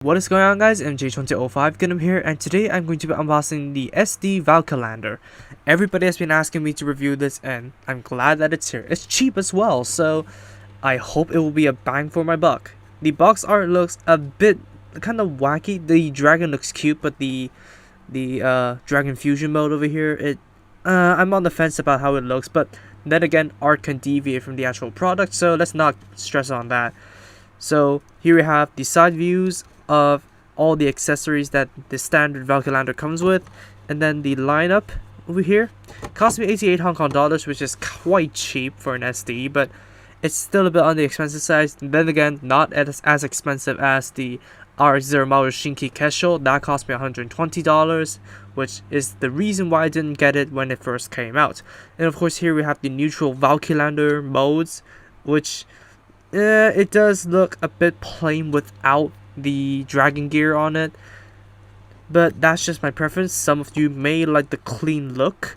What is going on, guys? MJ2005 Gundam here, and today I'm going to be unboxing the SD Valkylander. Everybody has been asking me to review this, and I'm glad that it's here. It's cheap as well, so I hope it will be a bang for my buck. The box art looks a bit kind of wacky. The dragon looks cute, but the dragon fusion mode over here, I'm on the fence about how it looks, but then again, art can deviate from the actual product, so let's not stress on that. So here we have the side views of all the accessories that the standard Valkylander comes with, and then the lineup over here cost me 88 Hong Kong dollars, which is quite cheap for an SD, but it's still a bit on the expensive side. Then again, not as expensive as the RX-0 Maru Shinki Kesho. That cost me $120, which is the reason why I didn't get it when it first came out. And of course, here we have the neutral Valkylander modes, which it does look a bit plain without the dragon gear on it, but that's just my preference. Some of you may like the clean look.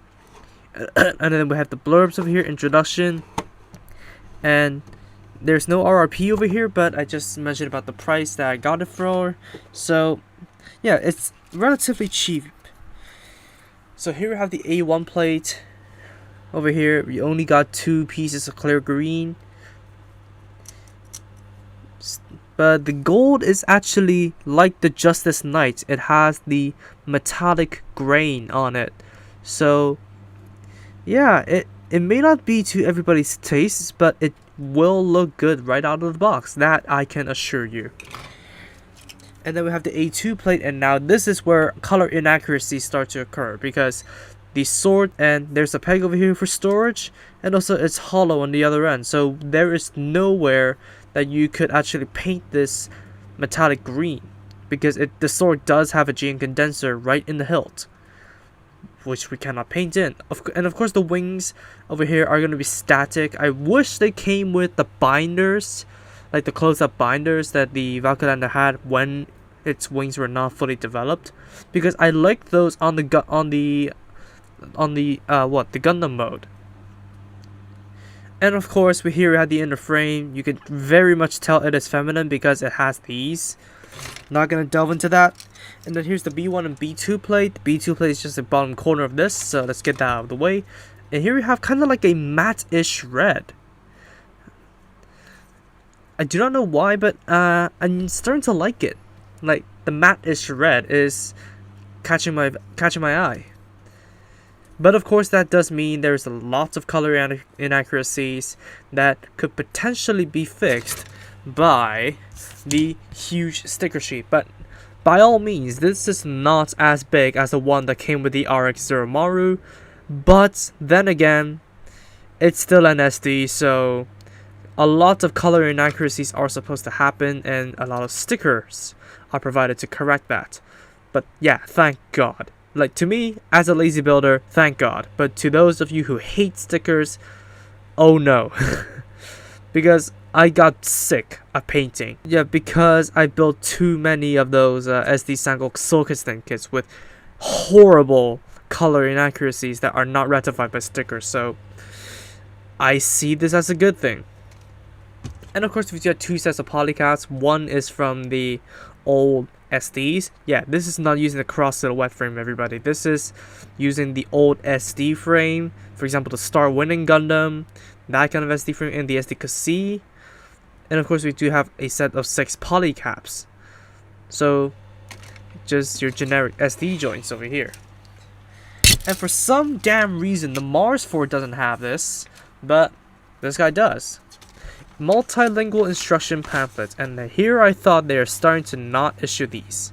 And then we have the blurbs over here, introduction, and there's no RRP over here, but I just mentioned about the price that I got it for. So yeah, it's relatively cheap. So here we have the A1 plate. Over here we only got 2 pieces of clear green, but the gold is actually like the Justice Knight. It has the metallic grain on it. So yeah, it may not be to everybody's tastes, but it will look good right out of the box. That I can assure you. And then we have the A2 plate, and now this is where color inaccuracies start to occur, because the sword, and there's a peg over here for storage, and also it's hollow on the other end, so there is nowhere that you could actually paint this metallic green, because the sword does have a GN condenser right in the hilt, which we cannot paint in. And of course the wings over here are going to be static. I wish they came with the binders, like the close-up binders that the Valkylander had when its wings were not fully developed, because I like those on the Gundam mode. And of course, we here had the inner frame. You can very much tell it is feminine because it has these. Not gonna delve into that. And then here's the B1 and B2 plate. The B2 plate is just the bottom corner of this, so let's get that out of the way. And here we have kind of like a matte-ish red. I do not know why, but I'm starting to like it. Like, the matte-ish red is catching my eye. But of course, that does mean there's lots of color inaccuracies that could potentially be fixed by the huge sticker sheet. But by all means, this is not as big as the one that came with the RX-0 Maru. But then again, it's still an SD, so a lot of color inaccuracies are supposed to happen, and a lot of stickers are provided to correct that. But yeah, thank God. Like, to me, as a lazy builder, thank God. But to those of you who hate stickers, oh no. Because I got sick of painting. Yeah, because I built too many of those SD Sangok Solkistan kits with horrible color inaccuracies that are not rectified by stickers. So I see this as a good thing. And of course, we've got 2 sets of polycaps. One is from the old SDs. Yeah, this is not using the cross silhouette frame, everybody. This is using the old SD frame. For example, the Star Winning Gundam, that kind of SD frame, and the SD Kasi. And of course, we do have a set of 6 polycaps. So, just your generic SD joints over here. And for some damn reason, the Mars 4 doesn't have this, but this guy does. Multilingual instruction pamphlets, and here I thought they are starting to not issue these.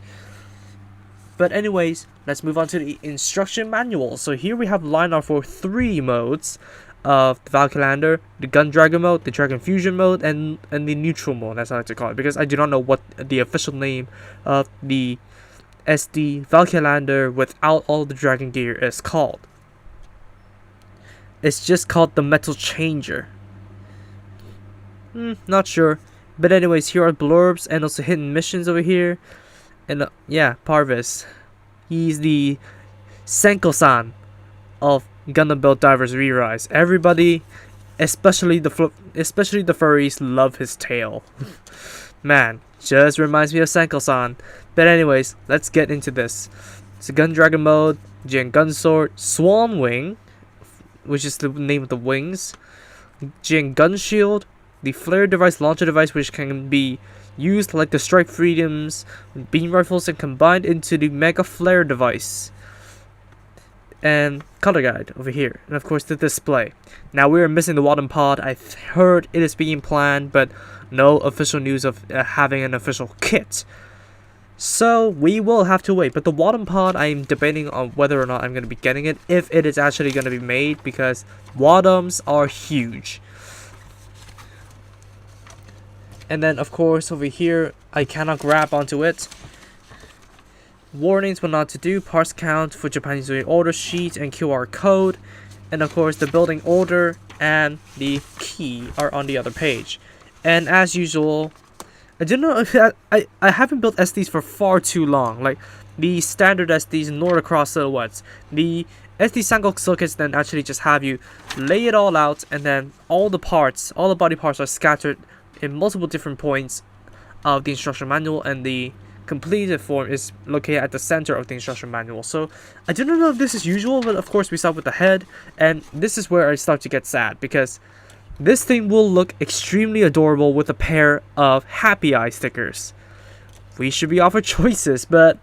But anyways, let's move on to the instruction manual. So here we have lineup for 3 modes of the Valkylander: the Gun Dragon mode, the Dragon Fusion mode, and the neutral mode, as I like to call it, because I do not know what the official name of the SD Valkylander without all the dragon gear is called. It's just called the Metal Changer. Not sure. But anyways, here are blurbs and also hidden missions over here. And yeah, Parvis. He's the Senko-san of Gundam Build Divers Re-Rise. Everybody, especially the furries, love his tail. Man, Just reminds me of Sanko-san. But anyways, let's get into this. It's a Gun Dragon mode, Jin Gun Sword, Swan Wing, which is the name of the wings, Jin Gun Shield, the Flare Device Launcher Device, which can be used like the Strike Freedoms, Beam Rifles, and combined into the Mega Flare Device. And color guide over here, and of course the display. Now we are missing the Wadden Pod. I've heard it is being planned, but no official news of having an official kit. So we will have to wait. But the Wadden Pod, I'm debating on whether or not I'm going to be getting it, if it is actually going to be made, because Waddams are huge. And then of course over here, I cannot grab onto it. Warnings what not to do, parts count for Japanese order sheet and QR code, and of course the building order and the key are on the other page. And as usual, I don't know if I haven't built SDs for far too long, like the standard SDs nor the cross silhouettes. The SD Sangok circuits then actually just have you lay it all out, and then all the body parts are scattered in multiple different points of the instruction manual, and the completed form is located at the center of the instruction manual. So I don't know if this is usual, but of course we start with the head, and this is where I start to get sad, because this thing will look extremely adorable with a pair of happy eye stickers. We should be offered choices, but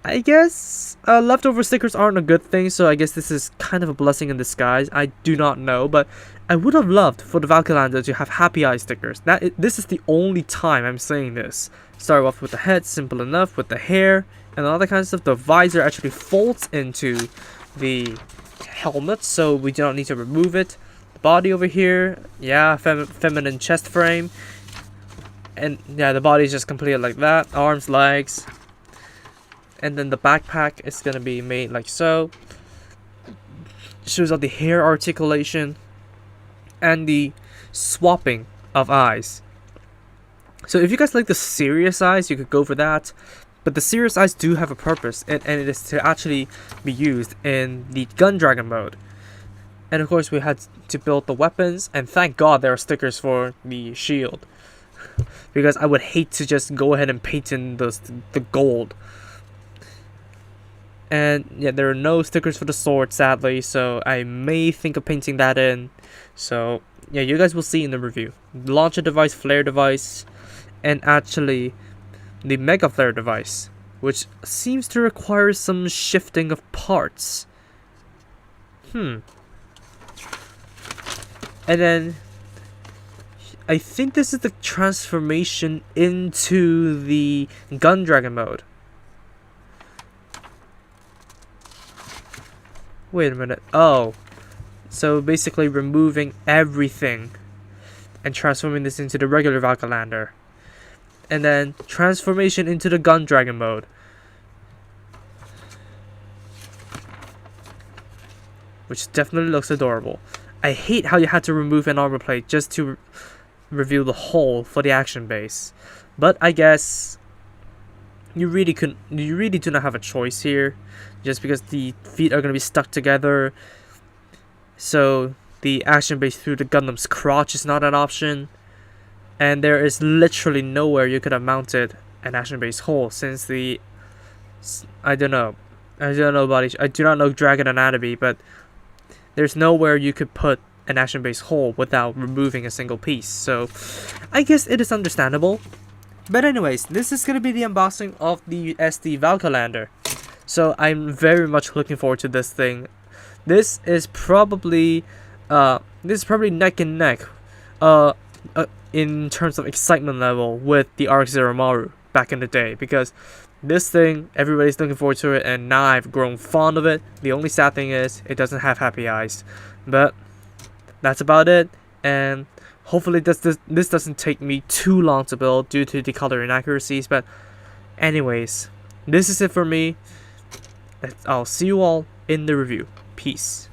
I guess leftover stickers aren't a good thing, so I guess this is kind of a blessing in disguise. I do not know, but I would have loved for the Valkylander to have happy eye stickers. This is the only time I'm saying this. Start off with the head, simple enough, with the hair and all that kind of stuff. The visor actually folds into the helmet, so we do not need to remove it. The body over here, yeah, feminine chest frame. And yeah, the body is just completed like that. Arms, legs. And then the backpack is going to be made like so. Shows out the hair articulation and the swapping of eyes. So if you guys like the serious eyes, you could go for that. But the serious eyes do have a purpose, and it is to actually be used in the Gun Dragon mode. And of course we had to build the weapons, and thank God there are stickers for the shield. Because I would hate to just go ahead and paint in the gold. And yeah, there are no stickers for the sword, sadly, so I may think of painting that in. So yeah, you guys will see in the review. Launcher device, flare device, and actually the Mega Flare device, which seems to require some shifting of parts. And then I think this is the transformation into the Gun Dragon mode. Wait a minute. Oh, so basically removing everything and transforming this into the regular Valkylander. And then transformation into the Gun Dragon mode. Which definitely looks adorable. I hate how you had to remove an armor plate just to reveal the hole for the action base. But I guess you really do not have a choice here, just because the feet are going to be stuck together. So the action base through the Gundam's crotch is not an option. And there is literally nowhere you could have mounted an action base hole, since the I do not know Dragon anatomy, but there's nowhere you could put an action base hole without removing a single piece. So I guess it is understandable. But anyways, this is going to be the unboxing of the SD Valkylander. So I'm very much looking forward to this thing. This is probably neck and neck in terms of excitement level with the Arc Zero Maru back in the day, because this thing, everybody's looking forward to it, and now I've grown fond of it. The only sad thing is it doesn't have happy eyes, but that's about it. And hopefully this doesn't take me too long to build due to the color inaccuracies. But anyways, this is it for me. I'll see you all in the review. Peace.